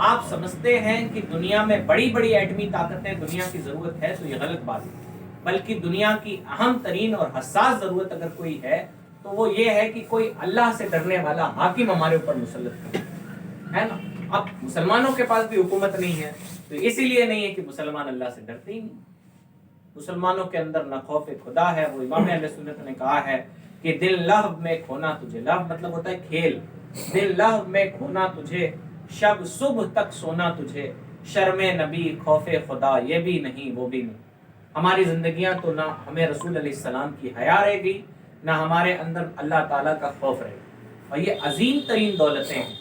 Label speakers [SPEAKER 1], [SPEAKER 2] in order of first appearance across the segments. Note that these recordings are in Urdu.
[SPEAKER 1] آپ سمجھتے ہیں کہ دنیا میں بڑی بڑی ایٹمی طاقتیں دنیا کی ضرورت ہے تو یہ غلط بات ہے، بلکہ دنیا کی اہم ترین اور حساس ضرورت اگر کوئی ہے تو وہ یہ ہے کہ کوئی اللہ سے ڈرنے والا حاکم ہمارے اوپر مسلط ہے نا۔ اب مسلمانوں کے پاس بھی حکومت نہیں ہے تو اسی لیے نہیں ہے کہ مسلمان اللہ سے ڈرتے ہی نہیں۔ مسلمانوں کے اندر نہ خوف خدا ہے، وہ امام اہل سنت نے کہا ہے کہ دل لہو میں کھونا تجھے، لہو مطلب ہوتا ہے کھیل، دل لہو میں کھونا تجھے، شب صبح تک سونا تجھے، شرم نبی خوف خدا یہ بھی نہیں وہ بھی نہیں۔ ہماری زندگیاں تو نہ ہمیں رسول علیہ السلام کی حیا رہے گی، نہ ہمارے اندر اللہ تعالیٰ کا خوف رہے گا، اور یہ عظیم ترین دولتیں ہیں،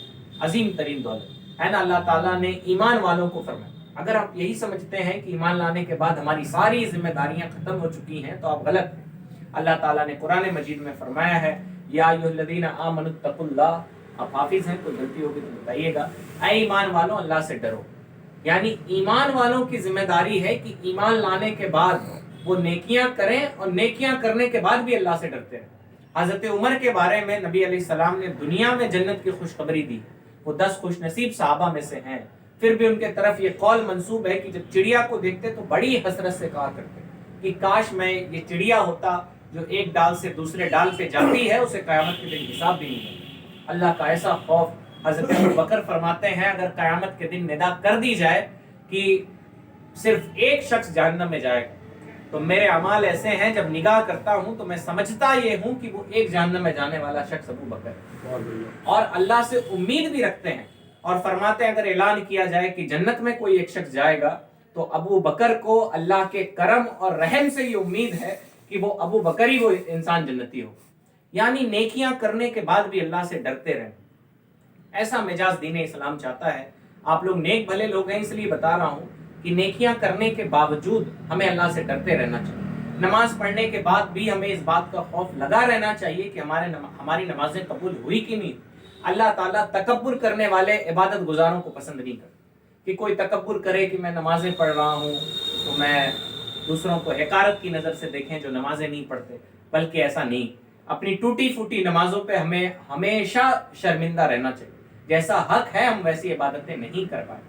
[SPEAKER 1] عظیم ترین دولت ہے نا۔ اللہ تعالیٰ نے ایمان والوں کو فرمایا، اگر آپ یہی سمجھتے ہیں کہ ایمان لانے کے بعد ہماری ساری ذمہ داریاں ختم ہو چکی ہیں تو آپ غلط ہیں۔ اللہ تعالیٰ نے قرآن مجید میں فرمایا ہے یا ایھا الذین آمنوا اتقوا اللہ، آپ حافظ ہیں کوئی غلطی ہوگی تو بتائیے گا، اے ایمان والوں اللہ سے ڈرو۔ یعنی ایمان والوں کی ذمہ داری ہے کہ ایمان لانے کے بعد وہ نیکیاں کریں اور نیکیاں کرنے کے بعد بھی اللہ سے ڈرتے رہیں۔ حضرت عمر کے بارے میں نبی علیہ السلام نے دنیا میں جنت کی خوشخبری دی، وہ 10 خوش نصیب صحابہ میں سے ہیں، پھر بھی ان کے طرف یہ قول منسوب ہے کہ جب چڑیا کو دیکھتے تو بڑی حسرت سے کہا کرتے کہ کاش میں یہ چڑیا ہوتا جو ایک ڈال سے دوسرے ڈال پہ جاتی ہے، اسے قیامت کے دن حساب بھی نہیں ہوتا۔ اللہ کا ایسا خوف۔ حضرت ابوبکر فرماتے ہیں اگر قیامت کے دن ندا کر دی جائے کہ صرف ایک شخص جہنم میں جائے گا تو میرے اعمال ایسے ہیں جب نگاہ کرتا ہوں تو میں سمجھتا یہ ہوں کہ وہ ایک جہنم میں جانے والا شخص ابوبکر ہے، اور اللہ سے امید بھی رکھتے ہیں، اور فرماتے ہیں اگر اعلان کیا جائے کہ جنت میں کوئی ایک شخص جائے گا تو ابو بکر کو اللہ کے کرم اور رحم سے یہ امید ہے کہ وہ ابو بکر ہی وہ انسان جنتی ہو۔ یعنی نیکیاں کرنے کے بعد بھی اللہ سے ڈرتے رہیں، ایسا مزاج دین اسلام چاہتا ہے۔ آپ لوگ نیک بھلے لوگ ہیں اس لیے بتا رہا ہوں کہ نیکیاں کرنے کے باوجود ہمیں اللہ سے ڈرتے رہنا چاہیے۔ نماز پڑھنے کے بعد بھی ہمیں اس بات کا خوف لگا رہنا چاہیے کہ ہماری نمازیں قبول ہوئی کہ نہیں۔ اللہ تعالیٰ تکبر کرنے والے عبادت گزاروں کو پسند نہیں کرتا، کہ کوئی تکبر کرے کہ میں نمازیں پڑھ رہا ہوں تو میں دوسروں کو حقارت کی نظر سے دیکھیں جو نمازیں نہیں پڑھتے، بلکہ ایسا نہیں۔ اپنی ٹوٹی پھوٹی نمازوں پہ ہمیں ہمیشہ شرمندہ رہنا چاہیے، جیسا حق ہے ہم ویسی عبادتیں نہیں کر پائے۔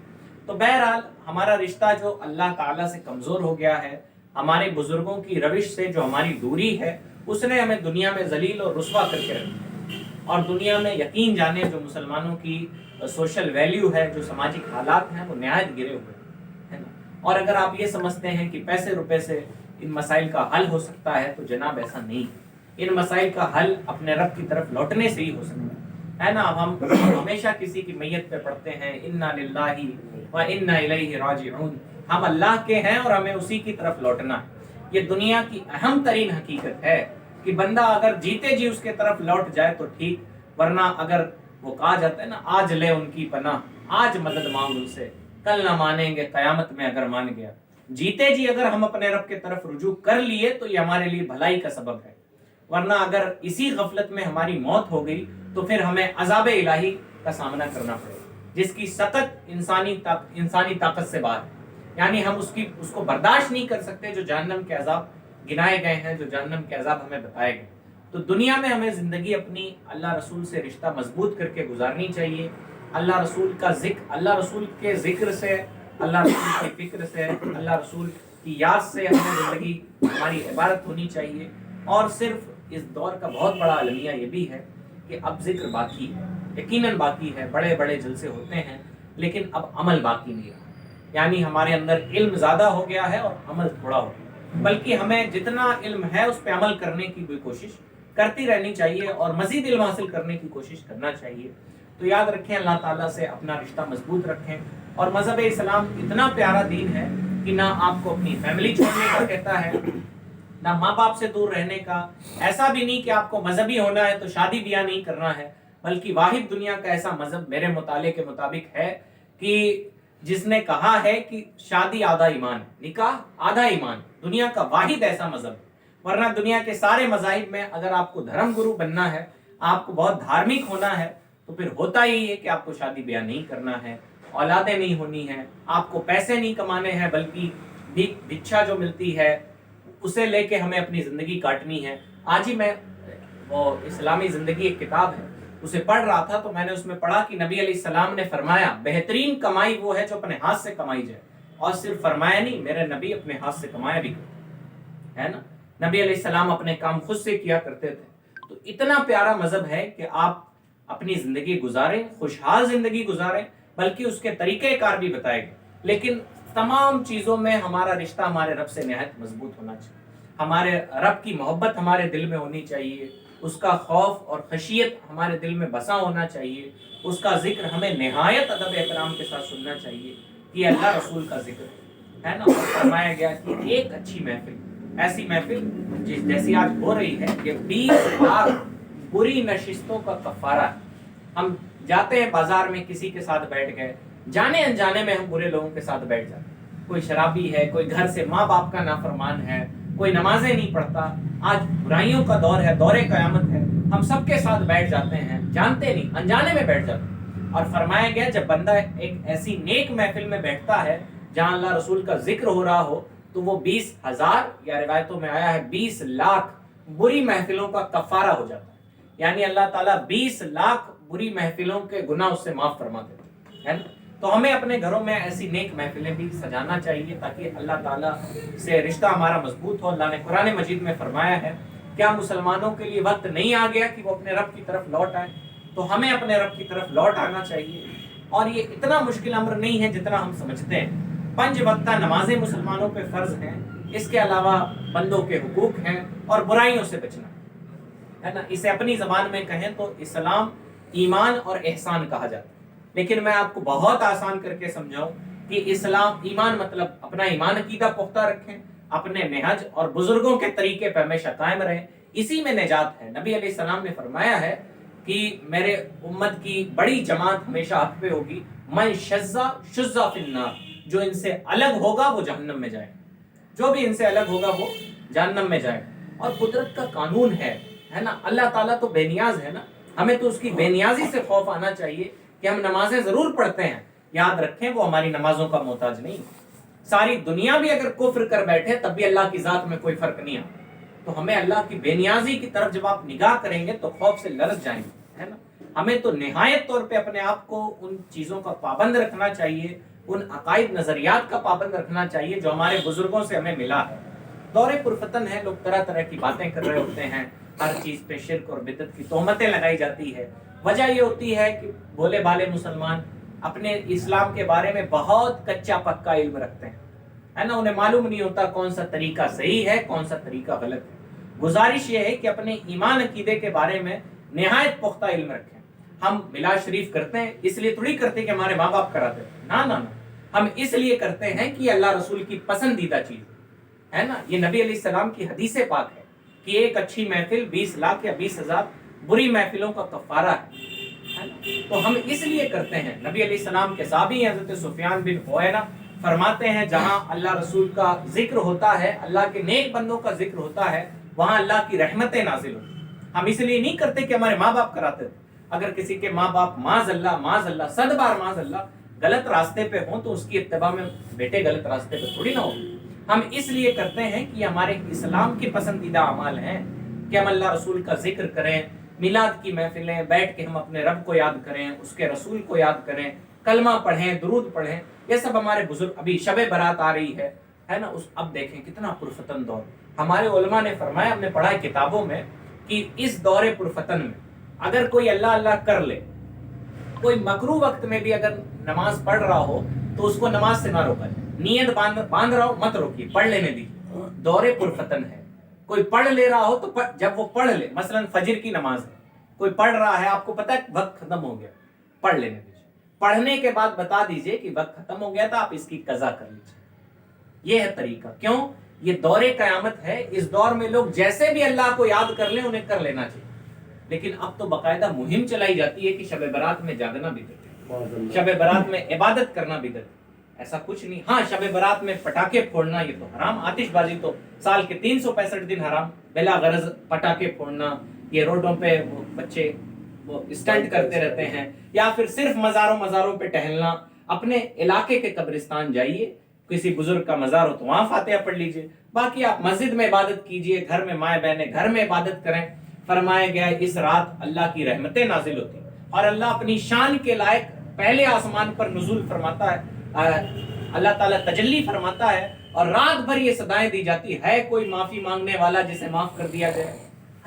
[SPEAKER 1] تو بہرحال ہمارا رشتہ جو اللہ تعالیٰ سے کمزور ہو گیا ہے، ہمارے بزرگوں کی روش سے جو ہماری دوری ہے، اس نے ہمیں دنیا میں ذلیل اور رسوا کر کے رکھا، اور دنیا میں یقین جانے جو مسلمانوں کی سوشل ویلیو ہے، جو سماجی حالات ہیں، وہ نہایت گرے ہوئے ہیں نا۔ اور اگر آپ یہ سمجھتے ہیں کہ پیسے روپے سے ان مسائل کا حل ہو سکتا ہے تو جناب ایسا نہیں۔ ان مسائل کا حل اپنے رب کی طرف لوٹنے سے ہی ہو سکتا ہے نا۔ ہم ہمیشہ کسی کی میت پہ پڑھتے ہیں انا للہ و انا الیہ راجعون، ہم اللہ کے ہیں اور ہمیں اسی کی طرف لوٹنا ہے۔ یہ دنیا کی اہم ترین حقیقت ہے کہ بندہ اگر جیتے جی اس کے طرف لوٹ جائے تو ٹھیک، ورنہ اگر وہ کہا جاتا ہے نا آج لے ان کی پناہ، آج مدد مانگ ان سے، کل نہ مانیں گے قیامت میں اگر مان گیا۔ جیتے جی اگر ہم اپنے رب کے طرف رجوع کر لیے تو یہ ہمارے لیے بھلائی کا سبب ہے، ورنہ اگر اسی غفلت میں ہماری موت ہو گئی تو پھر ہمیں عذاب الہی کا سامنا کرنا پڑے گا، جس کی سخت انسانی طاقت سے باہر ہے۔ یعنی ہم اس کو برداشت نہیں کر سکتے جو جہنم کے عذاب گنائے گئے ہیں، جو جہنم کے عذاب ہمیں بتائے گئے۔ تو دنیا میں ہمیں زندگی اپنی اللہ رسول سے رشتہ مضبوط کر کے گزارنی چاہیے۔ اللہ رسول کا ذکر، اللہ رسول کے ذکر سے، اللہ رسول کی فکر سے، اللہ رسول کی یاد سے ہمیں زندگی ہماری عبارت ہونی چاہیے۔ اور صرف اس دور کا بہت بڑا المیہ یہ بھی ہے کہ اب ذکر باقی ہے، یقیناً باقی ہے، بڑے بڑے جلسے ہوتے ہیں، لیکن اب عمل باقی نہیں رہا۔ یعنی ہمارے اندر علم زیادہ ہو گیا ہے اور عمل تھوڑا ہو گیا، بلکہ ہمیں جتنا علم ہے اس پہ عمل کرنے کی بھی کوشش کرتی رہنی چاہیے اور مزید علم حاصل کرنے کی کوشش کرنا چاہیے۔ تو یاد رکھیں اللہ تعالیٰ سے اپنا رشتہ مضبوط رکھیں، اور مذہب اسلام اتنا پیارا دین ہے کہ نہ آپ کو اپنی فیملی چھوڑنے کا کہتا ہے، نہ ماں باپ سے دور رہنے کا، ایسا بھی نہیں کہ آپ کو مذہبی ہونا ہے تو شادی بیاہ نہیں کرنا ہے، بلکہ واحد دنیا کا ایسا مذہب میرے مطالعے کے مطابق ہے کہ جس نے کہا ہے کہ شادی آدھا ایمان، نکاح آدھا ایمان، دنیا کا واحد ایسا مذہب ہے۔ ورنہ دنیا کے سارے مذاہب میں اگر آپ کو دھرم گرو بننا ہے، آپ کو بہت دھارمک ہونا ہے، تو پھر ہوتا ہی ہے کہ آپ کو شادی بیاہ نہیں کرنا ہے، اولادیں نہیں ہونی ہیں، آپ کو پیسے نہیں کمانے ہیں، بلکہ بھکشا جو ملتی ہے اسے لے کے ہمیں اپنی زندگی کاٹنی ہے۔ آج ہی میں وہ اسلامی زندگی ایک کتاب ہے اسے پڑھ رہا تھا تو میں نے اس میں پڑھا کہ نبی علیہ السلام نے فرمایا بہترین کمائی وہ ہے جو اپنے ہاتھ سے کمائی جائے، اور صرف فرمایا نہیں، میرے نبی اپنے ہاتھ سے کمایا بھی کرتے، ہے نا، نبی علیہ السلام اپنے کام خود سے کیا کرتے تھے۔ تو اتنا پیارا مذہب ہے کہ آپ اپنی زندگی گزاریں، خوشحال زندگی گزاریں، بلکہ اس کے طریقہ کار بھی بتائے گا، لیکن تمام چیزوں میں ہمارا رشتہ ہمارے رب سے نہایت مضبوط ہونا چاہیے، ہمارے رب کی محبت ہمارے دل میں ہونی چاہیے، اس کا خوف اور خشیت ہمارے دل میں بسا ہونا چاہیے، اس کا ذکر ہمیں نہایت ادب احترام کے ساتھ سننا چاہیے کہ اللہ رسول کا ذکر ہے نا۔ اور فرمایا گیا کہ ایک اچھی محفل، ایسی محفل جیسی آج ہو رہی ہے، یہ 20 لاکھ بری نشستوں کا کفارہ ہے۔ ہم جاتے ہیں بازار میں، کسی کے ساتھ بیٹھ گئے، جانے انجانے میں ہم برے لوگوں کے ساتھ بیٹھ جاتے ہیں، کوئی شرابی ہے، کوئی گھر سے ماں باپ کا نافرمان ہے، کوئی نمازیں نہیں پڑھتا، آج برائیوں کا دور ہے، دور قیامت ہے، ہم سب کے ساتھ بیٹھ جاتے ہیں، جانتے نہیں انجانے میں بیٹھ جاتے ہیں۔ اور فرمایا گیا جب بندہ ایک ایسی نیک محفل میں بیٹھتا ہے جہاں اللہ رسول کا ذکر ہو رہا ہو، تو وہ 20,000 یا روایتوں میں آیا ہے 20 لاکھ بری محفلوں کا کفارہ ہو جاتا ہے، یعنی اللہ تعالیٰ 20 لاکھ بری محفلوں کے گناہ اس سے معاف فرما دیتے ہیں۔ تو ہمیں اپنے گھروں میں ایسی نیک محفلیں بھی سجانا چاہیے تاکہ اللہ تعالیٰ سے رشتہ ہمارا مضبوط ہو۔ اللہ نے قرآن مجید میں فرمایا ہے، کیا مسلمانوں کے لیے وقت نہیں آ گیا کہ وہ اپنے رب کی طرف لوٹ آئے؟ تو ہمیں اپنے رب کی طرف لوٹ آنا چاہیے، اور یہ اتنا مشکل امر نہیں ہے جتنا ہم سمجھتے ہیں۔ 5 وقتہ نمازیں مسلمانوں پہ فرض ہیں، اس کے علاوہ بندوں کے حقوق ہیں، اور برائیوں سے بچنا ہے نا۔ اسے اپنی زبان میں کہیں تو اسلام ایمان اور احسان کہا جاتا ہے، لیکن میں آپ کو بہت آسان کر کے سمجھاؤں کہ اسلام ایمان مطلب اپنا ایمان عقیدہ پختہ رکھیں، اپنے نہج اور بزرگوں کے طریقے پہ ہمیشہ قائم رہیں، اسی میں نجات ہے۔ نبی علیہ السلام نے فرمایا ہے کہ میرے امت کی بڑی جماعت ہمیشہ حق پہ ہوگی، من شذ فی النار، جو ان سے الگ ہوگا وہ جہنم میں جائے، جو بھی ان سے الگ ہوگا وہ جہنم میں جائے۔ اور قدرت کا قانون ہے نا، اللہ تعالیٰ تو بے نیاز ہے نا، ہمیں تو اس کی بے نیازی سے خوف آنا چاہیے کہ ہم نمازیں ضرور پڑھتے ہیں، یاد رکھیں وہ ہماری نمازوں کا محتاج نہیں، ساری دنیا بھی اگر کفر کر بیٹھے تب بھی اللہ کی ذات میں کوئی فرق نہیں آتا۔ تو ہمیں اللہ کی بے نیازی کی طرف جب آپ نگاہ کریں گے تو خوف سے لرز جائیں گے، ہے نا۔ ہمیں تو نہایت طور پہ اپنے آپ کو ان چیزوں کا پابند رکھنا چاہیے، ان عقائد نظریات کا پابند رکھنا چاہیے جو ہمارے بزرگوں سے ہمیں ملا ہے۔ دور پرفتن ہے، لوگ طرح طرح کی باتیں کر رہے ہوتے ہیں، ہر چیز پہ شرک اور بدعت کی تہمتیں لگائی جاتی ہے۔ وجہ یہ ہوتی ہے کہ بولے بالے مسلمان اپنے اسلام کے بارے میں بہت کچا پکا علم رکھتے ہیں، ہے نا، انہیں معلوم نہیں ہوتا کون سا طریقہ صحیح ہے، کون سا طریقہ غلط ہے۔ گزارش یہ ہے کہ اپنے ایمان عقیدے کے بارے میں نہایت پختہ علم رکھیں۔ ہم میلاد شریف کرتے ہیں اس لیے تھوڑی کرتے کہ ہمارے ماں باپ کراتے ہیں، نہ، ہم اس لیے کرتے ہیں کہ اللہ رسول کی پسندیدہ چیز ہے نا۔ یہ نبی علیہ السلام کی حدیث پاک ہے کہ ایک اچھی محفل 20 لاکھ یا 20,000 بری محفلوں کا کفارہ ہے نا۔ تو ہم اس لیے کرتے ہیں۔ نبی علیہ السلام کے صحابی حضرت سفیان بن عیینہ فرماتے ہیں جہاں اللہ رسول کا ذکر ہوتا ہے، اللہ کے نیک بندوں کا ذکر ہوتا ہے، وہاں اللہ کی رحمتیں نازل ہوتی ہیں۔ ہم اس لیے نہیں کرتے کہ ہمارے ماں باپ کراتے تھے، اگر کسی کے ماں باپ معاذ اللہ 100 بار معاذ اللہ غلط راستے پہ ہوں تو اس کی اتباع میں بیٹے غلط راستے پہ تھوڑی نہ ہو۔ ہم اس لیے کرتے ہیں کہ ہمارے اسلام کے پسندیدہ اعمال ہیں کہ ہم اللہ رسول کا ذکر کریں، میلاد کی محفلیں بیٹھ کے ہم اپنے رب کو یاد کریں، اس کے رسول کو یاد کریں، کلمہ پڑھیں، درود پڑھیں، یہ سب ہمارے بزرگ۔ ابھی شب برات آ رہی ہے نا، اب دیکھیں کتنا پرفتن دور۔ ہمارے علماء نے فرمایا، ہم نے پڑھا ہے کتابوں میں کہ اس دور پرفتن میں اگر کوئی اللہ کر لے، کوئی مکروہ وقت میں بھی اگر نماز پڑھ رہا ہو تو اس کو نماز سے نہ روکا جائے، نیت باندھ رہا ہو مت روکیے، پڑھ لینے دیجیے، دور پرفتن ہے۔ کوئی پڑھ لے رہا ہو تو جب وہ پڑھ لے، مثلا فجر کی نماز ہے، کوئی پڑھ رہا ہے، آپ کو پتہ ہے وقت ختم ہو گیا، پڑھ لینے دیجیے، پڑھنے کے بعد بتا دیجیے کہ وقت ختم ہو گیا تھا، آپ اس کی قضا کر لیجیے۔ یہ ہے طریقہ۔ کیوں؟ یہ دور قیامت ہے، اس دور میں لوگ جیسے بھی اللہ کو یاد کر لیں انہیں کر لینا چاہیے، لیکن اب تو باقاعدہ مہم چلائی جاتی ہے کہ شب برات میں جاگنا بدعت ہے، شب برات میں عبادت کرنا بدعت ہے۔ ایسا کچھ نہیں۔ ہاں، شب برات میں پٹاخے پھوڑنا یہ تو حرام، آتش بازی تو سال کے 365 دن حرام، بلا غرض پٹاخے پھوڑنا، یہ روڈوں پہ وہ بچے وہ اسٹنٹ کرتے رہتے ہیں، یا پھر صرف مزاروں پہ ٹہلنا۔ اپنے علاقے کے قبرستان جائیے، کسی بزرگ کا مزار ہو تو وہاں فاتحہ پڑھ لیجئے، باقی آپ مسجد میں عبادت کیجئے، گھر میں مائیں بہنیں گھر میں عبادت کریں۔ فرمایا گیا اس رات اللہ کی رحمتیں نازل ہوتی ہیں اور اللہ اپنی شان کے لائق پہلے آسمان پر نزول فرماتا ہے، اللہ تعالیٰ تجلی فرماتا ہے اور رات بھر یہ صدائیں دی جاتی ہے کوئی معافی مانگنے والا جسے معاف کر دیا جائے،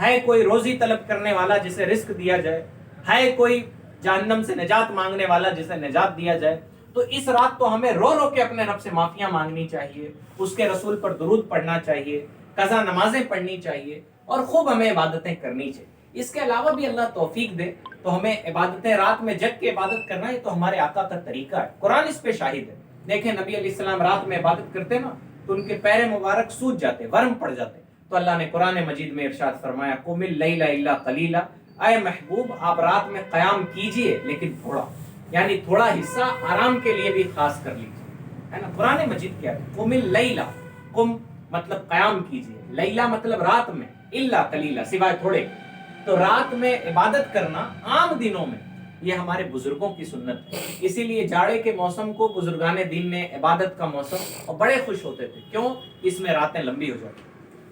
[SPEAKER 1] ہے کوئی روزی طلب کرنے والا جسے رزق دیا جائے، ہے کوئی جہنم سے نجات مانگنے والا جسے نجات دیا جائے۔ تو اس رات تو ہمیں رو رو کے اپنے رب سے معافیاں مانگنی چاہیے، اس کے رسول پر درود پڑھنا چاہیے، قضا نمازیں پڑھنی چاہیے اور خوب ہمیں عبادتیں کرنی چاہیے۔ اس کے علاوہ بھی اللہ توفیق دے تو ہمیں عبادتیں رات میں جگ کے عبادت کرنا ہے، تو ہمارے آقا کا طریقہ ہے، قرآن اس پہ شاہد ہے۔ دیکھیں نبی علیہ السلام رات میں عبادت کرتے نا تو ان کے پیر مبارک سوج جاتے، ورم پڑ جاتے، تو اللہ نے قرآن مجید میں ارشاد فرمایا قم اللیل الا قلیلا، اے محبوب آپ رات میں قیام کیجئے لیکن تھوڑا، یعنی تھوڑا حصہ آرام کے لیے بھی خاص کر لیجیے، ہے نا۔ قرآن مجید کیا ہے، قم اللیل، قم مطلب قیام کیجئے، لیلا مطلب رات میں، الا قلیلا سوائے تھوڑے۔ تو رات میں عبادت کرنا عام دنوں میں یہ ہمارے بزرگوں کی سنت ہے، اسی لیے جاڑے کے موسم کو بزرگان دین نے عبادت کا موسم اور بڑے خوش ہوتے تھے، کیوں؟ اس میں راتیں لمبی ہو جاتی۔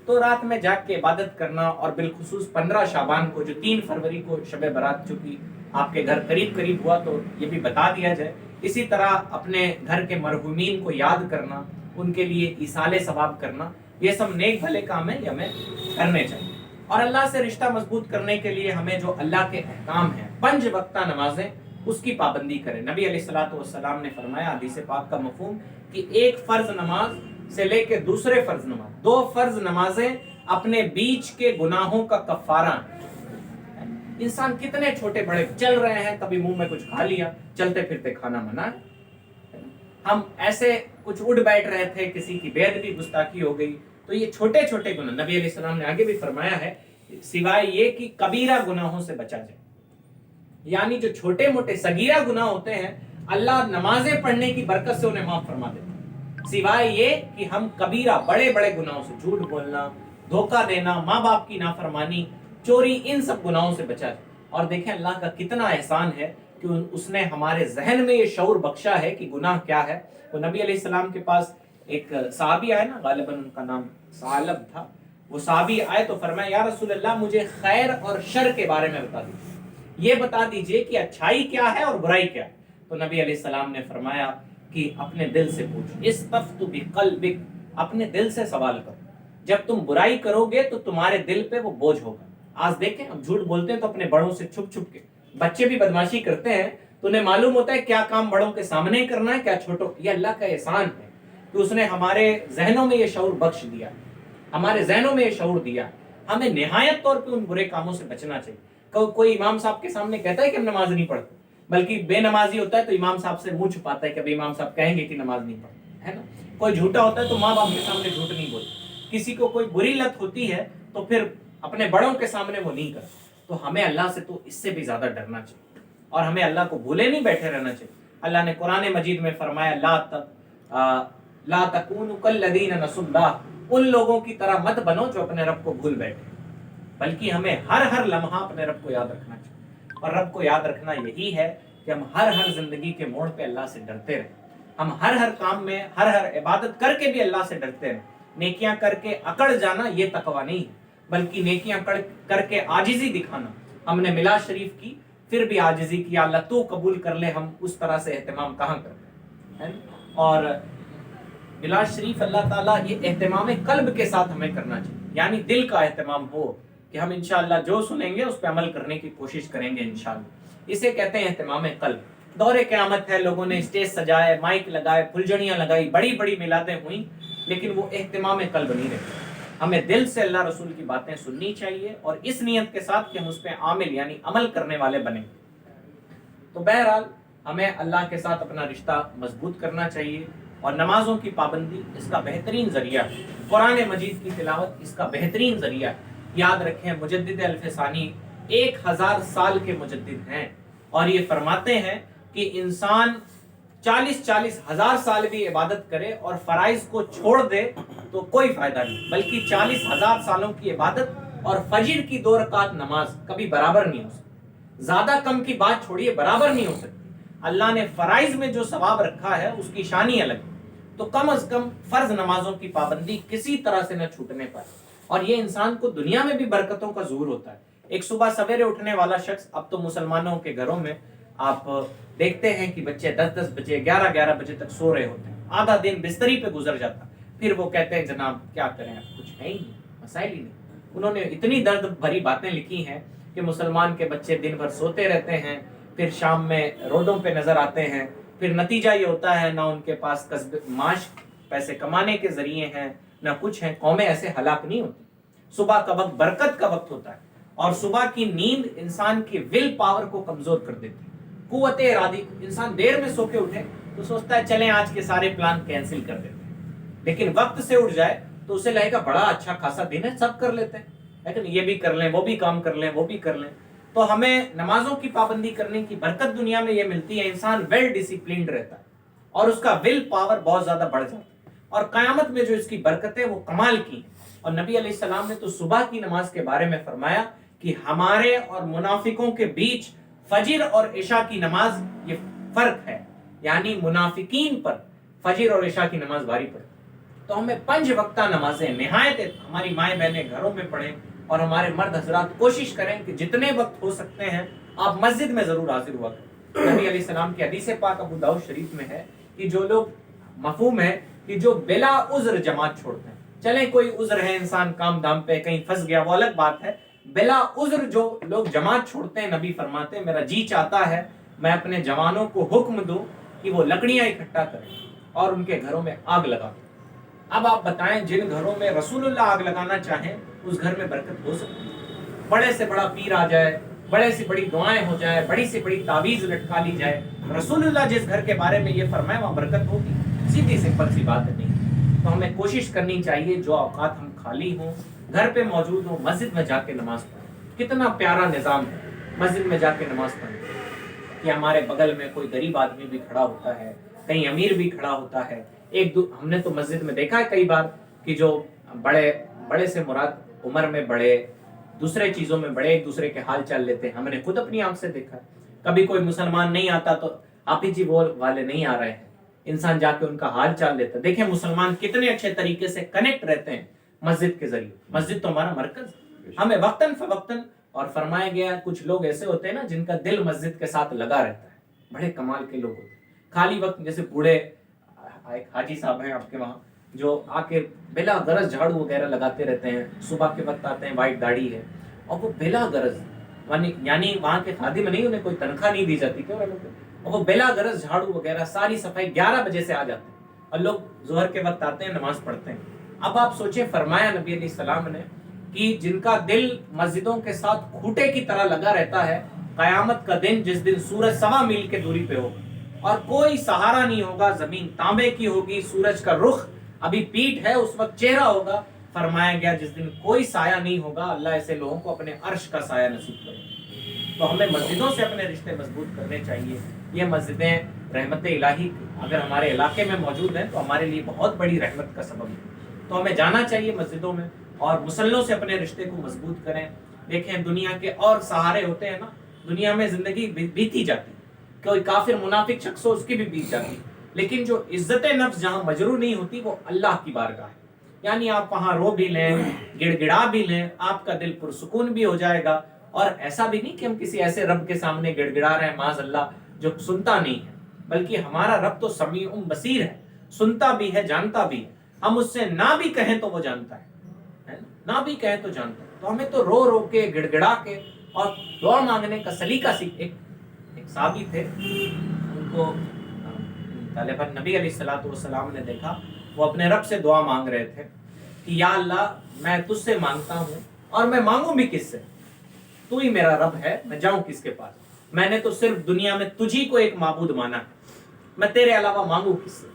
[SPEAKER 1] تو رات میں جاگ کے عبادت کرنا، اور بالخصوص 15 شعبان کو جو 3 فروری کو شب برات چونکہ آپ کے گھر قریب قریب ہوا تو یہ بھی بتا دیا جائے۔ اسی طرح اپنے گھر کے مرحومین کو یاد کرنا، ان کے لیے ایصال ثواب کرنا، یہ سب نیک بھلے کام ہیں، یہ ہمیں کرنے چاہیے۔ اور اللہ سے رشتہ مضبوط کرنے کے لیے ہمیں جو اللہ کے احکام ہیں، 5 وقتہ نمازیں، اس کی پابندی کریں۔ نبی علیہ الصلوۃ والسلام نے فرمایا حدیث پاک کا مفہوم کہ ایک فرض نماز سے لے کے دوسرے فرض نماز، 2 فرض نمازیں اپنے بیچ کے گناہوں کا کفارہ ہیں۔ انسان کتنے چھوٹے بڑے چل رہے ہیں، کبھی منہ میں کچھ کھا لیا، چلتے پھرتے کھانا منع ہے، ہم ایسے کچھ اڑ بیٹھ رہے تھے، کسی کی بے ادبی گستاخی ہو گئی، تو یہ چھوٹے چھوٹے گناہ نبی علیہ السلام نے آگے بھی فرمایا ہے سوائے یہ کہ کبیرہ گناہوں سے بچا جائے، یعنی جو چھوٹے موٹے صغیرہ گناہ ہوتے ہیں اللہ نمازیں پڑھنے کی برکت سے انہیں معاف فرما دیتا ہے، سوائے یہ کہ ہم کبیرہ بڑے بڑے گناہوں سے، جھوٹ بولنا، دھوکہ دینا، ماں باپ کی نافرمانی، چوری، ان سب گناہوں سے بچا جائے۔ اور دیکھیں اللہ کا کتنا احسان ہے کہ اس نے ہمارے ذہن میں یہ شعور بخشا ہے کہ گناہ کیا ہے۔ وہ نبی علیہ السلام کے پاس ایک صحابی آئے نا، غالباً ان کا نام ثعلب تھا، وہ صحابی آئے تو فرمایا یا رسول اللہ مجھے خیر اور شر کے بارے میں بتا دیجیے، یہ بتا دیجیے کہ اچھائی کیا ہے اور برائی کیا ہے۔ تو نبی علیہ السلام نے فرمایا کہ اپنے دل سے پوچھ، استفت بقلبک، اپنے دل سے سوال کرو، جب تم برائی کرو گے تو تمہارے دل پہ وہ بوجھ ہوگا۔ آج دیکھیں ہم جھوٹ بولتے ہیں تو اپنے بڑوں سے چھپ چھپ کے، بچے بھی بدماشی کرتے ہیں تو انہیں معلوم ہوتا ہے کیا کام بڑوں کے سامنے کرنا ہے، کیا چھوٹوں۔ یہ اللہ کا احسان ہے کہ اس نے ہمارے ذہنوں میں یہ شعور بخش دیا، ہمارے ذہنوں میں یہ شعور دیا۔ ہمیں نہایت طور پہ ان برے کاموں سے بچنا چاہیے۔ کوئی امام صاحب کے سامنے کہتا ہے کہ ہم نماز نہیں پڑھتے، بلکہ بے نمازی ہوتا ہے تو امام صاحب سے منہ چھپاتا ہے کہ ابھی امام صاحب کہیں گے کہ نماز نہیں پڑھتے، ہے نا۔ کوئی جھوٹا ہوتا ہے تو ماں باپ کے سامنے جھوٹ نہیں بولتا، کسی کو کوئی بری لت ہوتی ہے تو پھر اپنے بڑوں کے سامنے وہ نہیں کرتا۔ تو ہمیں اللہ سے تو اس سے بھی زیادہ ڈرنا چاہیے اور ہمیں اللہ کو بھولے نہیں بیٹھے رہنا چاہیے۔ اللہ نے قرآن مجید میں فرمایا لا تکونوا کالذین نسوا اللہ، ان لوگوں کی طرح مت بنو جو اپنے رب کو بھول بیٹھے، بلکہ ہمیں ہر لمحہ اپنے رب کو یاد رکھنا چاہیے۔ اور رب کو یاد رکھنا یہی ہے کہ ہم ہر زندگی کے موڑ پہ اللہ سے ڈرتے رہیں، ہم ہر کام میں ہر عبادت کر کے بھی اللہ سے ڈرتے رہیں۔ نیکیاں کر کے اکڑ جانا یہ تقویٰ نہیں ہے، بلکہ نیکیاں کر کے عاجزی دکھانا۔ ہم نے میلاد شریف کی پھر بھی عاجزی کیا، اللہ تو قبول کر لے، ہم اس طرح سے اہتمام کہاں کرتے ہیں۔ اور میلاد شریف اللہ تعالیٰ یہ اہتمام قلب کے ساتھ ہمیں کرنا چاہیے، یعنی دل کا اہتمام ہو کہ ہم انشاءاللہ جو سنیں گے اس پہ عمل کرنے کی کوشش کریں گے انشاءاللہ۔ اسے کہتے ہیں اہتمام قلب۔ دور قیامت ہے، لوگوں نے اسٹیج سجائے، مائک لگائے، پھلجھڑیاں لگائی، بڑی بڑی میلادیں ہوئیں، لیکن وہ اہتمام قلب نہیں رہتے۔ ہمیں دل سے اللہ رسول کی باتیں سننی چاہیے اور اس نیت کے ساتھ کہ ہم اس پہ عامل یعنی عمل کرنے والے بنیں۔ تو بہرحال ہمیں اللہ کے ساتھ اپنا رشتہ مضبوط کرنا چاہیے، اور نمازوں کی پابندی اس کا بہترین ذریعہ ہے، قرآن مجید کی تلاوت اس کا بہترین ذریعہ ہے۔ یاد رکھیں مجدد الف ثانی 1000 سال کے مجدد ہیں، اور یہ فرماتے ہیں کہ انسان 40 ہزار سال بھی عبادت کرے اور فرائض کو چھوڑ دے تو کوئی فائدہ نہیں، بلکہ 40,000 سالوں کی عبادت اور فجر کی 2 رکعت نماز کبھی برابر نہیں ہو سکتی۔ زیادہ کم کی بات چھوڑیے، برابر نہیں ہو سکتی۔ اللہ نے فرائض میں جو ثواب رکھا ہے اس کی شان ہی الگ ہے، تو کم از کم فرض نمازوں کی پابندی کسی طرح سے نہ چھوٹنے پائے۔ اور یہ انسان کو دنیا میں بھی برکتوں کا ظہور ہوتا ہے ایک صبح سویرے اٹھنے والا شخص، اب تو مسلمانوں کے گھروں میں آپ دیکھتے ہیں کہ بچے 10 بجے 11 بجے تک سو رہے ہوتے ہیں، آدھا دن بستری پہ گزر جاتا، پھر وہ کہتے ہیں جناب کیا کریں، اب کچھ ہے ہی نہیں، مسائل ہی نہیں۔ انہوں نے اتنی درد بھری باتیں لکھی ہیں کہ مسلمان کے بچے دن بھر سوتے رہتے ہیں، پھر شام میں روڈوں پہ نظر آتے ہیں، پھر نتیجہ یہ ہوتا ہے نہ ان کے پاس کسب معاش پیسے کمانے کے ذریعے ہیں نہ کچھ ہیں۔ قومیں ایسے ہلاک نہیں ہوتی۔ صبح کا وقت برکت کا وقت ہوتا ہے، اور صبح کی نیند انسان کی ول پاور کو کمزور کر دیتی ہے، قوت ارادی کو۔ انسان دیر میں سو کے اٹھے تو سوچتا ہے چلیں آج کے سارے پلان کینسل کر دیتے ہیں، لیکن وقت سے اٹھ جائے تو اسے لگے گا بڑا اچھا خاصا دن ہے، سب کر لیتے ہیں، لیکن یہ بھی کر لیں، وہ بھی کام کر لیں، وہ بھی کر لیں۔ تو ہمیں نمازوں کی پابندی کرنے کی برکت دنیا میں یہ ملتی ہے، انسان ویل ڈسپلنڈ رہتا ہے اور اس کا ول پاور بہت زیادہ بڑھ جاتا ہے، اور قیامت میں جو اس کی برکتیں وہ کمال کی ہیں۔ اور نبی علیہ السلام نے تو صبح کی نماز کے بارے میں فرمایا کہ ہمارے اور منافقوں کے بیچ فجر اور عشاء کی نماز یہ فرق ہے، یعنی منافقین پر فجر اور عشاء کی نماز بھاری پڑتی۔ تو ہمیں 5 وقتہ نمازیں نہایت ہماری مائیں بہنیں گھروں میں پڑھیں، اور ہمارے مرد حضرات کوشش کریں کہ جتنے وقت ہو سکتے ہیں آپ مسجد میں ضرور حاضر ہوا کریں۔ نبی علیہ السلام کی حدیث پاک ابو داؤد شریف میں ہے کہ جو لوگ، مفہوم ہے کہ جو بلا عذر جماعت چھوڑتے ہیں، چلیں کوئی عذر ہے، انسان کام دام پہ کہیں پھنس گیا، وہ الگ بات ہے، بلا عذر جو لوگ جماعت چھوڑتے ہیں، نبی فرماتے ہیں میرا جی چاہتا ہے میں اپنے جوانوں کو حکم دوں کہ وہ لکڑیاں اکٹھا کریں اور ان کے گھروں میں آگ لگا دیں۔ اب آپ بتائیں جن گھروں میں رسول اللہ آگ لگانا چاہیں اس گھر میں برکت ہو سکتی ہے؟ بڑے سے بڑا پیر آ جائے، بڑے سے بڑی دعائیں ہو جائے، بڑی سے بڑی تعویذ لٹکا لی جائے، رسول اللہ جس گھر کے بارے میں یہ فرمائے وہاں برکت ہوگی؟ سیدھی سمپل سی بات نہیں۔ تو ہمیں کوشش کرنی چاہیے جو اوقات ہم خالی ہوں، گھر پہ موجود ہوں، مسجد میں جا کے نماز پڑھیں۔ کتنا پیارا نظام ہے مسجد میں جا کے نماز پڑھیں کہ ہمارے بغل میں کوئی غریب آدمی بھی کھڑا ہوتا ہے، کہیں امیر بھی کھڑا ہوتا ہے۔ ہم نے تو مسجد میں دیکھا ہے کئی بار کہ جو بڑے سے مراد عمر میں بڑے، دوسرے چیزوں میں بڑے، ایک دوسرے کے حال چال لیتے ہیں۔ ہم نے خود اپنی آنکھ سے دیکھا ہے۔ کبھی کوئی مسلمان نہیں آتا تو آپ ہی جی وہ والے نہیں آ رہے ہیں، انسان جا کے ان کا حال چال لیتا ہے۔ دیکھیں مسلمان کتنے اچھے طریقے سے کنیکٹ رہتے ہیں مسجد کے ذریعے۔ مسجد تو ہمارا مرکز ہے، ہمیں وقتاً فوقتاً، اور فرمایا گیا کچھ لوگ ایسے ہوتے ہیں نا جن کا دل مسجد کے ساتھ لگا رہتا ہے، بڑے کمال کے لوگ ہوتے ہیں۔ خالی وقت جیسے بوڑھے ایک حاجی صاحب ہیں آپ کے وہاں جو آ کے بلا غرض جھاڑو وغیرہ لگاتے رہتے ہیں، صبح کے وقت آتے ہیں، وائٹ داڑھی ہے، اور وہ بلا غرض، یعنی وہاں کے خادم نہیں، انہیں کوئی تنخواہ نہیں دی جاتی، کیوں اور وہ بلا غرض جھاڑو وغیرہ ساری صفائی 11 بجے سے آ جاتے ہیں، اور لوگ ظہر کے وقت آتے ہیں، نماز پڑھتے ہیں۔ اب آپ سوچیں، فرمایا نبی علیہ السلام نے کہ جن کا دل مسجدوں کے ساتھ کھوٹے کی طرح لگا رہتا ہے، قیامت کا دن جس دن سورج 1.25 میل کے دوری پہ ہوگا اور کوئی سہارا نہیں ہوگا، زمین تانبے کی ہوگی، سورج کا رخ ابھی پیٹ ہے اس وقت چہرہ ہوگا، فرمایا گیا جس دن کوئی سایہ نہیں ہوگا، اللہ ایسے لوگوں کو اپنے عرش کا سایہ نصیب کرے۔ تو ہمیں مسجدوں سے اپنے رشتے مضبوط کرنے چاہیے۔ یہ مسجدیں رحمت الہی اگر ہمارے علاقے میں موجود ہیں تو ہمارے لیے بہت بڑی رحمت کا سبب ہے، تو ہمیں جانا چاہیے مسجدوں میں اور مسلوں سے اپنے رشتے کو مضبوط کریں۔ دیکھیں دنیا کے اور سہارے ہوتے ہیں نا، دنیا میں زندگی بیتی جاتی، کوئی کافر منافق شخص ہو اس کی بھی بیت جاتی، لیکن جو عزت نفس جہاں مجروح نہیں ہوتی وہ اللہ کی بارگاہ ہے۔ یعنی آپ وہاں رو بھی لیں، گڑ گڑا بھی لیں، آپ کا دل پرسکون بھی ہو جائے گا، اور ایسا بھی نہیں کہ ہم کسی ایسے رب کے سامنے گڑ گڑا رہے ہیں معاذ اللہ جو سنتا نہیں ہے، بلکہ ہمارا رب تو سمیع بصیر ہے، سنتا بھی ہے، جانتا بھی ہے۔ ہم اس سے نہ بھی کہیں تو وہ جانتا ہے، نہ بھی کہیں تو جانتا ہے۔ تو ہمیں تو رو رو کے گڑ گڑا کے اور دعا مانگنے کا سلیقہ سیکھ۔ ایک صحابی تھے، ان کو طالباً نبی علیہ السلام نے دیکھا، وہ اپنے رب سے دعا مانگ رہے تھے کہ یا اللہ میں تجھ سے مانگتا ہوں، اور میں مانگوں بھی کس سے؟ تو ہی میرا رب ہے، میں جاؤں کس کے پاس؟ میں نے تو صرف دنیا میں تجھی کو ایک معبود مانا ہے، میں تیرے علاوہ مانگوں کس سے؟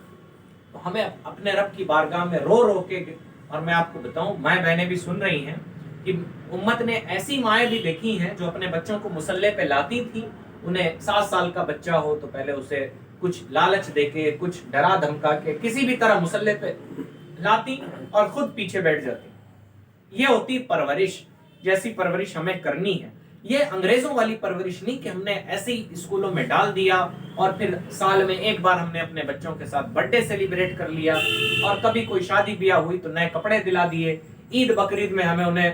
[SPEAKER 1] تو ہمیں اپنے رب کی بارگاہ میں رو رو کے، اور میں آپ کو بتاؤں مائیں بہنیں بھی سن رہی ہیں کہ امت نے ایسی مائیں بھی دیکھی ہیں جو اپنے بچوں کو مصلے پہ لاتی تھی، انہیں 7 سال کا بچہ ہو تو پہلے اسے کچھ لالچ دے کے، کچھ ڈرا دھمکا کے کسی بھی طرح مصلے پہ لاتی اور خود پیچھے بیٹھ جاتی۔ یہ ہوتی پرورش، جیسی پرورش ہمیں کرنی ہے۔ یہ انگریزوں والی پرورش نہیں کہ ہم نے ایسے ہی اسکولوں میں ڈال دیا اور پھر سال میں ایک بار ہم نے اپنے بچوں کے ساتھ برتھ ڈے سیلیبریٹ کر لیا، اور کبھی کوئی شادی بیاہ ہوئی تو نئے کپڑے دلا دیے، عید بقرعید میں ہمیں انہیں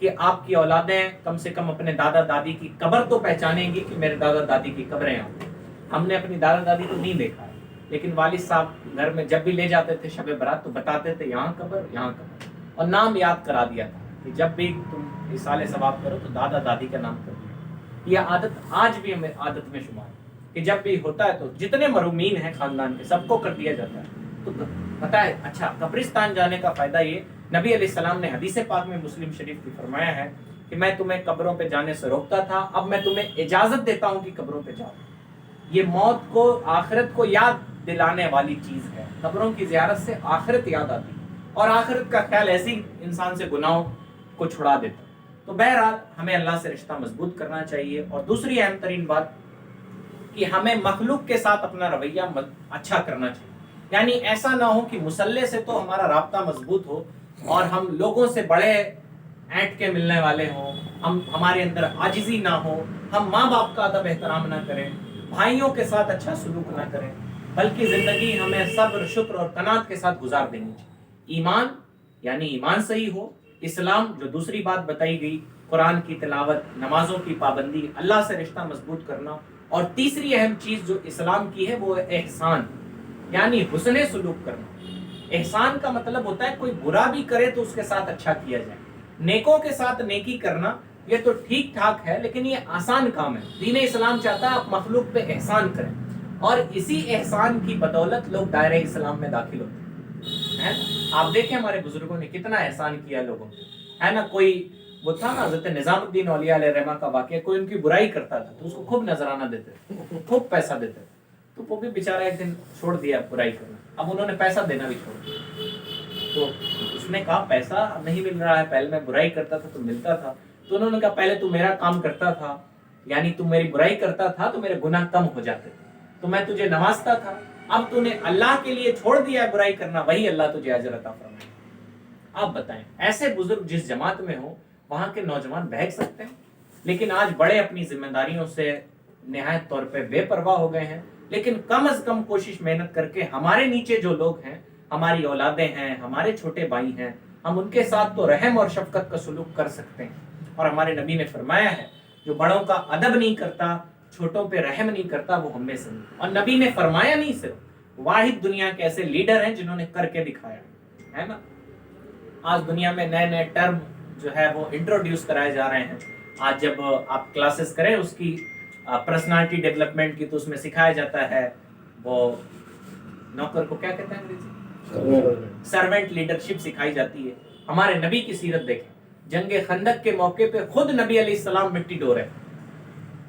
[SPEAKER 1] کہ آپ کی اولادیں کم سے کم اپنے دادا دادی کی قبر تو پہچانیں گی کہ میرے دادا دادی کی قبریں ہیں. ہم نے اپنی دادا دادی کو نہیں دیکھا ہے، لیکن والد صاحب گھر میں جب بھی لے جاتے تھے شب برات تو بتاتے تھے یہاں قبر یہاں قبر، اور نام یاد کرا دیا تھا کہ جب بھی تم اصالہ ثواب کرو تو دادا دادی کا نام کرو. یہ عادت آج بھی ہمیں عادت میں شمار ہے کہ جب بھی ہوتا ہے تو جتنے مرحومین ہیں خاندان کے سب کو کر دیا جاتا ہے. تو پتا ہے اچھا قبرستان جانے کا فائدہ یہ، نبی علیہ السلام نے حدیث پاک میں مسلم شریف کی فرمایا ہے کہ میں تمہیں قبروں پہ جانے سے روکتا تھا، اب میں تمہیں اجازت دیتا ہوں کہ قبروں پہ جاؤ. یہ موت کو آخرت کو یاد دلانے والی چیز ہے. قبروں کی زیارت سے آخرت یاد آتی اور آخرت کا خیال ایسی انسان سے گناہوں کو چھڑا دیتا. تو بہرحال ہمیں اللہ سے رشتہ مضبوط کرنا چاہیے. اور دوسری اہم ترین بات کہ ہمیں مخلوق کے ساتھ اپنا رویہ اچھا کرنا چاہیے. یعنی ایسا نہ ہو کہ مصلے سے تو ہمارا رابطہ مضبوط ہو اور ہم لوگوں سے بڑے اینٹ کے ملنے والے ہوں، ہمارے اندر عاجزی نہ ہو، ہم ماں باپ کا ادب احترام نہ کریں، بھائیوں کے ساتھ اچھا سلوک نہ کریں، بلکہ زندگی ہمیں صبر شکر اور قناعت کے ساتھ گزار دینی چاہیے. ایمان یعنی ایمان صحیح ہو، اسلام جو دوسری بات بتائی گئی، قرآن کی تلاوت، نمازوں کی پابندی، اللہ سے رشتہ مضبوط کرنا، اور تیسری اہم چیز جو اسلام کی ہے وہ احسان یعنی حسن سلوک کرنا. احسان کا مطلب ہوتا ہے کوئی برا بھی کرے تو اس کے ساتھ اچھا کیا جائے. نیکوں کے ساتھ نیکی کرنا یہ تو ٹھیک ٹھاک ہے، لیکن یہ آسان کام ہے. دین اسلام چاہتا ہے آپ مخلوق پہ احسان کریں، اور اسی احسان کی بدولت لوگ دائرہ اسلام میں داخل ہوتے ہیں. آپ دیکھیں ہمارے بزرگوں نے کتنا احسان کیا لوگوں پہ، ہے نا. کوئی وہ تھا نا حضرت نظام الدین اولیاء علیہ رحمہ کا واقعہ، کوئی ان کی برائی کرتا تھا تو اس کو خوب نذرانہ دیتے، خوب پیسہ دیتے، تو وہ بھی بیچارہ ایک دن چھوڑ دیا برائی کرنا. اب انہوں نے پیسہ دینا بھی چھوڑ دیا. تو اس نے کہا پیسہ نہیں مل رہا ہے، پہلے میں برائی کرتا تھا تو ملتا تھا. تو انہوں نے کہا پہلے تو میرا کام کرتا تھا، یعنی تم میری برائی کرتا تھا تو میرے گناہ کم ہو جاتے تھے، تو میں تجھے نوازتا تھا. اب تو نے اللہ کے لیے چھوڑ دیا ہے برائی کرنا، وہی اللہ تجھے اجر عطا فرمائے. آپ بتائیں ایسے بزرگ جس جماعت میں ہوں وہاں کے نوجوان بہک سکتے ہیں؟ لیکن آج بڑے اپنی ذمہ داریوں سے نہایت طور پہ بے پرواہ ہو گئے ہیں. لیکن کم از کم کوشش محنت کر کے ہمارے نیچے جو لوگ ہیں، ہماری اولادیں ہیں، ہمارے چھوٹے بھائی ہیں، ہم ان کے ساتھ تو رحم اور شفقت کا سلوک کر سکتے ہیں. اور ہمارے نبی نے فرمایا ہے جو بڑوں کا ادب نہیں کرتا، چھوٹوں پہ رحم نہیں کرتا، وہ ہم میں سے نہیں. اور نبی نے فرمایا نہیں، صرف واحد دنیا کے ایسے لیڈر ہیں جنہوں نے کر کے دکھایا ہے نا. آج دنیا میں نئے نئے ٹرم جو ہے وہ انٹروڈیوس کرائے جا رہے ہیں. آج جب آپ کلاسز کریں اس کی پرسنالٹی ڈیولپمنٹ کی تو اس میں سکھایا جاتا ہے وہ نوکر کو کیا کہتے ہیں انگریزی، سرونٹ لیڈرشپ سکھائی جاتی ہے. ہمارے نبی کی سیرت دیکھیں، جنگ خندق کے موقع پہ خود نبی علیہ السلام مٹی ڈو رہے.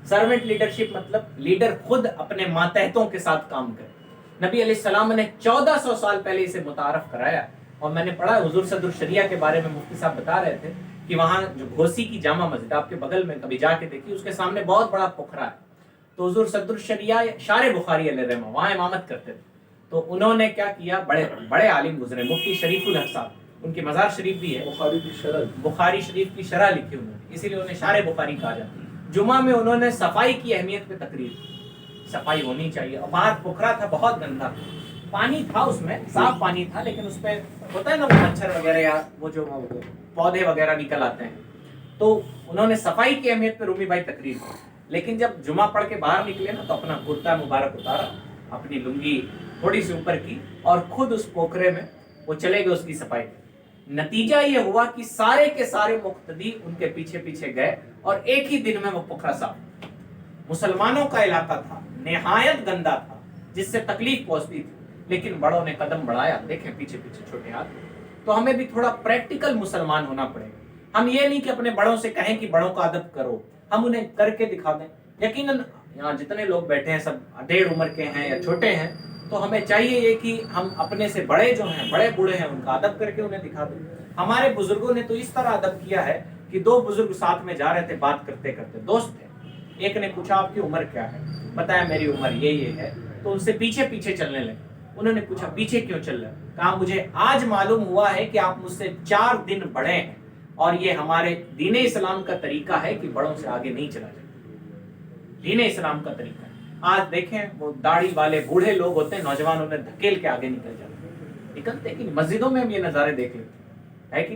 [SPEAKER 1] سرونٹ لیڈرشپ مطلب لیڈر خود اپنے ماتحتوں کے ساتھ کام کرے. نبی علیہ السلام نے 1400 سال پہلے اسے متعارف کرایا. اور میں نے پڑھا حضور صدر الشریعہ کے بارے میں مفتی صاحب بتا رہے تھے کہ وہاں جو گھوسی کی جامع مسجد آپ کے بغل میں کبھی جا کے دیکھیے، اس کے سامنے بہت بڑا پکھرا ہے. تو حضور صدر الشریعہ شارع بخاری علیہ رحمہ وہاں امامت کرتے تھے. تو انہوں نے کیا کیا، بڑے بڑے عالم گزرے، مفتی شریف الحق صاحب، ان کی مزار شریف بھی ہے، بخاری شریف کی شرح لکھی انہوں نے، اسی لیے انہیں شارع بخاری کہا جاتا ہے. جمعہ میں انہوں نے صفائی کی اہمیت پہ تقریر کی، صفائی ہونی چاہیے. اور باہر پکھرا تھا، بہت گندا پانی تھا، اس میں صاف پانی تھا، لیکن اس پہ ہوتا ہے نا وہ مچھر وغیرہ یا وہ جو پودے وغیرہ نکل آتے ہیں. تو انہوں نے صفائی کی اہمیت پہ رومی بھائی تقریر کی. لیکن جب جمعہ پڑھ کے باہر نکلے نا تو اپنا کرتا مبارک اتارا، اپنی لنگی تھوڑی سی اوپر کی اور خود اس پوکھرے میں وہ چلے گئے اس کی صفائی. نتیجہ یہ ہوا کہ سارے کے سارے مقتدی ان کے پیچھے پیچھے گئے اور ایک ہی دن میں وہ پوکھرا صاف. مسلمانوں کا علاقہ تھا، نہایت گندا تھا، جس سے تکلیف پہنچتی تھی، لیکن بڑوں نے قدم بڑھایا. دیکھیں پیچھے پیچھے چھوٹے ہاتھ. تو ہمیں بھی تھوڑا پریکٹیکل مسلمان ہونا پڑے گا. ہم یہ نہیں کہ اپنے بڑوں سے کہیں کہ بڑوں کا ادب کرو، ہم انہیں کر کے دکھا دیں. یقیناً یہاں جتنے لوگ بیٹھے ہیں سب 1.5 عمر کے ہیں یا چھوٹے ہیں، تو ہمیں چاہیے یہ کہ ہم اپنے سے بڑے جو ہیں، بڑے بوڑھے ہیں، ان کا ادب کر کے انہیں دکھا دیں. ہمارے بزرگوں نے تو اس طرح ادب کیا ہے کہ 2 بزرگ ساتھ میں جا رہے تھے، بات کرتے کرتے دوست تھے. ایک نے پوچھا آپ کی عمر کیا ہے، بتایا میری عمر یہ ہے. تو ان سے پیچھے پیچھے چلنے لگے. انہوں نے پوچھا پیچھے کیوں چل رہے؟ کہا مجھے آج معلوم ہوا ہے کہ آپ مجھ سے 4 دن بڑے ہیں، اور یہ ہمارے دین اسلام کا طریقہ ہے کہ بڑوں سے آگے نہیں چلا جاتا. دین اسلام کا طریقہ ہے. آج دیکھیں وہ داڑھی والے بوڑھے لوگ ہوتے ہیں، نوجوان انہیں دھکیل کے آگے نکل جاتے ہیں. نکلتے کہ مسجدوں میں ہم یہ نظارے دیکھ لیتے ہیں کہ